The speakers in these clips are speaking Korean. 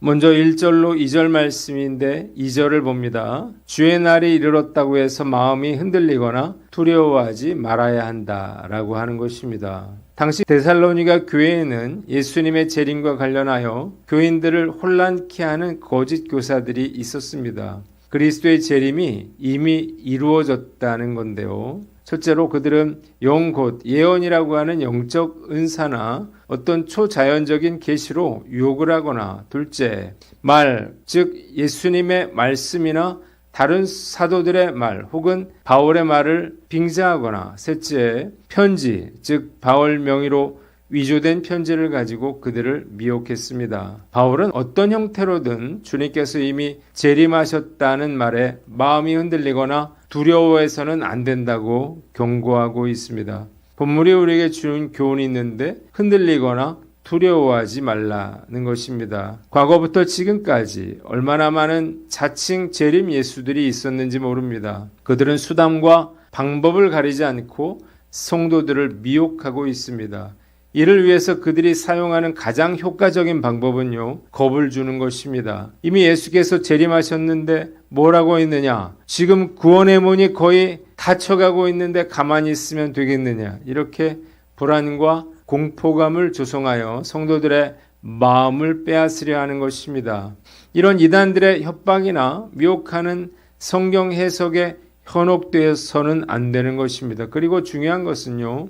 먼저 1절로 2절 말씀인데 2절을 봅니다. 주의 날이 이르렀다고 해서 마음이 흔들리거나 두려워하지 말아야 한다라고 하는 것입니다. 당시 데살로니가 교회에는 예수님의 재림과 관련하여 교인들을 혼란케 하는 거짓 교사들이 있었습니다. 그리스도의 재림이 이미 이루어졌다는 건데요. 첫째로 그들은 곧 예언이라고 하는 영적 은사나 어떤 초자연적인 계시로 유혹을 하거나, 둘째, 즉 예수님의 말씀이나 다른 사도들의 말 혹은 바울의 말을 빙자하거나, 셋째, 편지, 즉 바울 명의로 위조된 편지를 가지고 그들을 미혹했습니다. 바울은 어떤 형태로든 주님께서 이미 재림하셨다는 말에 마음이 흔들리거나 두려워해서는 안 된다고 경고하고 있습니다. 본문이 우리에게 주는 교훈이 있는데 흔들리거나 두려워하지 말라는 것입니다. 과거부터 지금까지 얼마나 많은 자칭 재림 예수들이 있었는지 모릅니다. 그들은 수단과 방법을 가리지 않고 성도들을 미혹하고 있습니다. 이를 위해서 그들이 사용하는 가장 효과적인 방법은요, 겁을 주는 것입니다. 이미 예수께서 재림하셨는데 뭐라고 했느냐? 지금 구원의 문이 거의 닫혀가고 있는데 가만히 있으면 되겠느냐? 이렇게 불안과 공포감을 조성하여 성도들의 마음을 빼앗으려 하는 것입니다. 이런 이단들의 협박이나 미혹하는 성경 해석에 현혹되어서는 안 되는 것입니다. 그리고 중요한 것은요,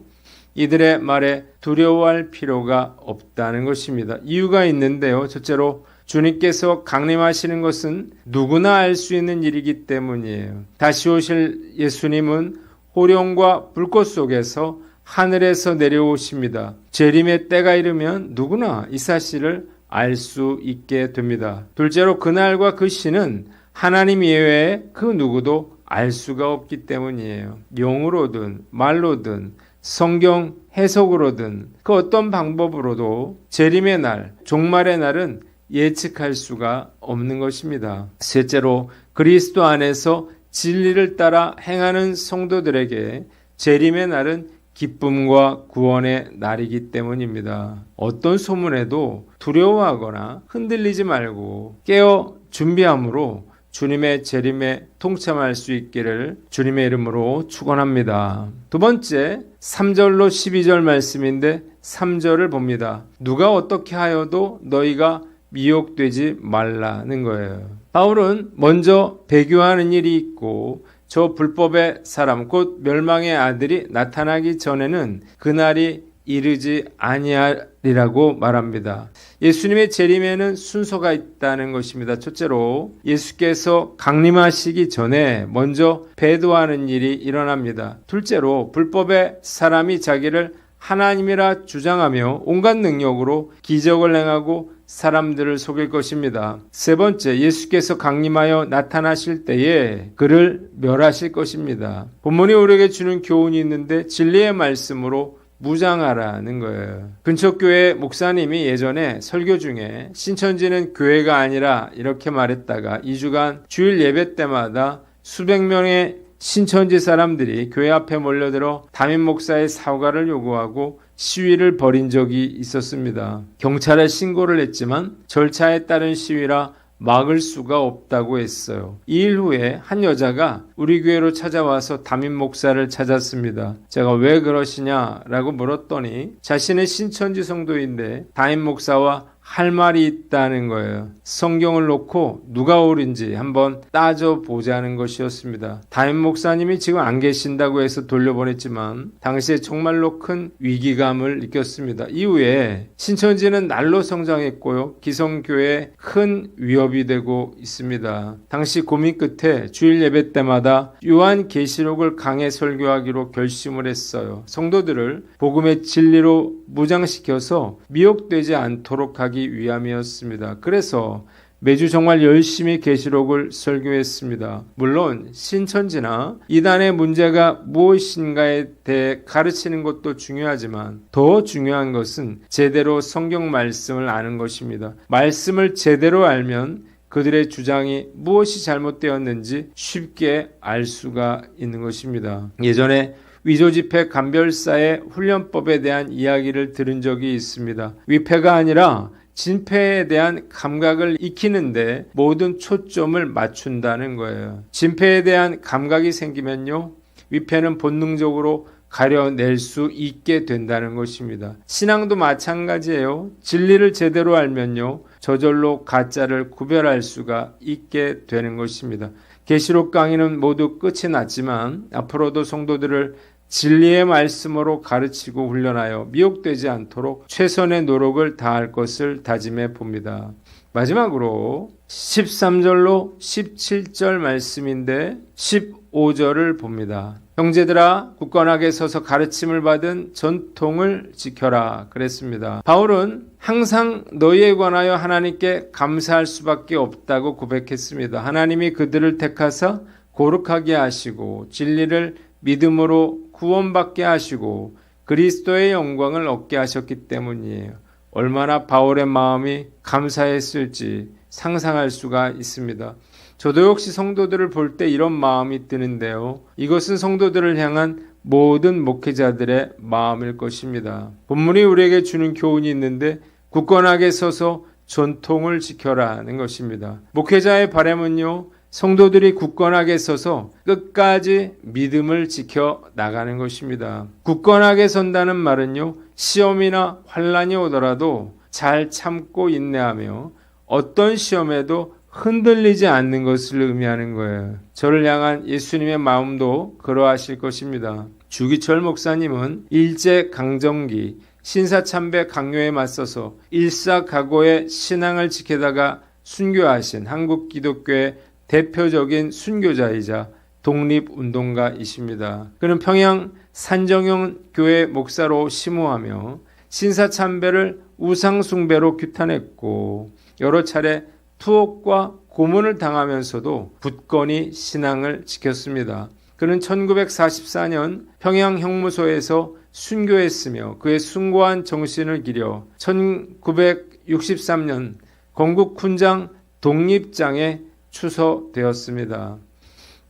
이들의 말에 두려워할 필요가 없다는 것입니다. 이유가 있는데요. 첫째로 주님께서 강림하시는 것은 누구나 알 수 있는 일이기 때문이에요. 다시 오실 예수님은 호령과 불꽃 속에서 하늘에서 내려오십니다. 재림의 때가 이르면 누구나 이 사실을 알 수 있게 됩니다. 둘째로 그날과 그 시는 하나님 예외에 그 누구도 알 수가 없기 때문이에요. 영으로든 말로든 성경 해석으로든 그 어떤 방법으로도 재림의 날, 종말의 날은 예측할 수가 없는 것입니다. 셋째로 그리스도 안에서 진리를 따라 행하는 성도들에게 재림의 날은 기쁨과 구원의 날이기 때문입니다. 어떤 소문에도 두려워하거나 흔들리지 말고 깨어 준비함으로 주님의 재림에 동참할 수 있기를 주님의 이름으로 축원합니다. 두 번째, 3절로 12절 말씀인데 3절을 봅니다. 누가 어떻게 하여도 너희가 미혹되지 말라는 거예요. 바울은 먼저 배교하는 일이 있고 저 불법의 사람 곧 멸망의 아들이 나타나기 전에는 그날이 이르지 아니하리라고 말합니다. 예수님의 재림에는 순서가 있다는 것입니다. 첫째로 예수께서 강림하시기 전에 먼저 배도하는 일이 일어납니다. 둘째로 불법의 사람이 자기를 하나님이라 주장하며 온갖 능력으로 기적을 행하고 사람들을 속일 것입니다. 세 번째, 예수께서 강림하여 나타나실 때에 그를 멸하실 것입니다. 본문이 우리에게 주는 교훈이 있는데 진리의 말씀으로 무장하라는 거예요. 근처 교회 목사님이 예전에 설교 중에 신천지는 교회가 아니라 이렇게 말했다가 2주간 주일 예배 때마다 수백 명의 신천지 사람들이 교회 앞에 몰려들어 담임 목사의 사과를 요구하고 시위를 벌인 적이 있었습니다. 경찰에 신고를 했지만 절차에 따른 시위라 막을 수가 없다고 했어요. 2일 후에 한 여자가 우리 교회로 찾아와서 담임 목사를 찾았습니다. 제가 왜 그러시냐라고 물었더니 자신은 신천지 성도인데 담임 목사와 할 말이 있다는 거예요. 성경을 놓고 누가 옳은지 한번 따져보자는 것이었습니다. 담임 목사님이 지금 안 계신다고 해서 돌려보냈지만 당시에 정말로 큰 위기감을 느꼈습니다. 이후에 신천지는 날로 성장했고요. 기성교회에 큰 위협이 되고 있습니다. 당시 고민 끝에 주일 예배 때마다 요한계시록을 강해 설교하기로 결심을 했어요. 성도들을 복음의 진리로 무장시켜서 미혹되지 않도록 하기 위함이었습니다. 그래서 매주 정말 열심히 계시록을 설교했습니다. 물론 신천지나 이단의 문제가 무엇인가에 대해 가르치는 것도 중요하지만 더 중요한 것은 제대로 성경 말씀을 아는 것입니다. 말씀을 제대로 알면 그들의 주장이 무엇이 잘못되었는지 쉽게 알 수가 있는 것입니다. 예전에 위조지폐 감별사의 훈련법에 대한 이야기를 들은 적이 있습니다. 위패가 아니라 진폐에 대한 감각을 익히는데 모든 초점을 맞춘다는 거예요. 진폐에 대한 감각이 생기면요, 위패는 본능적으로 가려낼 수 있게 된다는 것입니다. 신앙도 마찬가지예요. 진리를 제대로 알면요, 저절로 가짜를 구별할 수가 있게 되는 것입니다. 계시록 강의는 모두 끝이 났지만 앞으로도 성도들을 진리의 말씀으로 가르치고 훈련하여 미혹되지 않도록 최선의 노력을 다할 것을 다짐해 봅니다. 마지막으로 13절로 17절 말씀인데 15절을 봅니다. 형제들아, 굳건하게 서서 가르침을 받은 전통을 지켜라 그랬습니다. 바울은 항상 너희에 관하여 하나님께 감사할 수밖에 없다고 고백했습니다. 하나님이 그들을 택하사 거룩하게 하시고 진리를 믿음으로 구원받게 하시고 그리스도의 영광을 얻게 하셨기 때문이에요. 얼마나 바울의 마음이 감사했을지 상상할 수가 있습니다. 저도 역시 성도들을 볼 때 이런 마음이 드는데요. 이것은 성도들을 향한 모든 목회자들의 마음일 것입니다. 본문이 우리에게 주는 교훈이 있는데 굳건하게 서서 전통을 지켜라는 것입니다. 목회자의 바람은요, 성도들이 굳건하게 서서 끝까지 믿음을 지켜 나가는 것입니다. 굳건하게 선다는 말은요, 시험이나 환란이 오더라도 잘 참고 인내하며 어떤 시험에도 흔들리지 않는 것을 의미하는 거예요. 저를 향한 예수님의 마음도 그러하실 것입니다. 주기철 목사님은 일제강점기 신사참배 강요에 맞서서 일사각오의 신앙을 지키다가 순교하신 한국 기독교의 대표적인 순교자이자 독립운동가이십니다. 그는 평양 산정형 교회 목사로 심호하며 신사참배를 우상숭배로 규탄했고 여러 차례 투옥과 고문을 당하면서도 굳건히 신앙을 지켰습니다. 그는 1944년 평양 형무소에서 순교했으며 그의 숭고한 정신을 기려 1963년 건국 훈장 독립장에 추서되었습니다.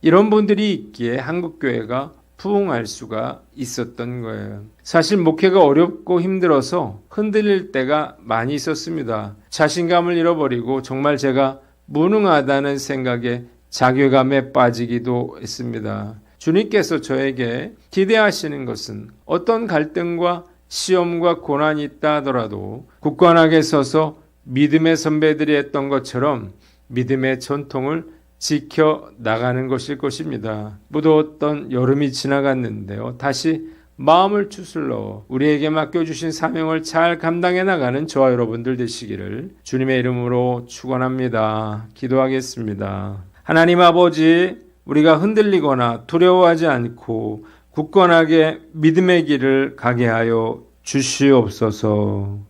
이런 분들이 있기에 한국교회가 부흥할 수가 있었던 거예요. 사실 목회가 어렵고 힘들어서 흔들릴 때가 많이 있었습니다. 자신감을 잃어버리고 정말 제가 무능하다는 생각에 자괴감에 빠지기도 했습니다. 주님께서 저에게 기대하시는 것은 어떤 갈등과 시험과 고난이 있다 하더라도 굳건하게 서서 믿음의 선배들이 했던 것처럼 믿음의 전통을 지켜 나가는 것일 것입니다. 무더웠던 여름이 지나갔는데요. 다시 마음을 추슬러 우리에게 맡겨주신 사명을 잘 감당해 나가는 저와 여러분들 되시기를 주님의 이름으로 축원합니다. 기도하겠습니다. 하나님 아버지, 우리가 흔들리거나 두려워하지 않고 굳건하게 믿음의 길을 가게 하여 주시옵소서.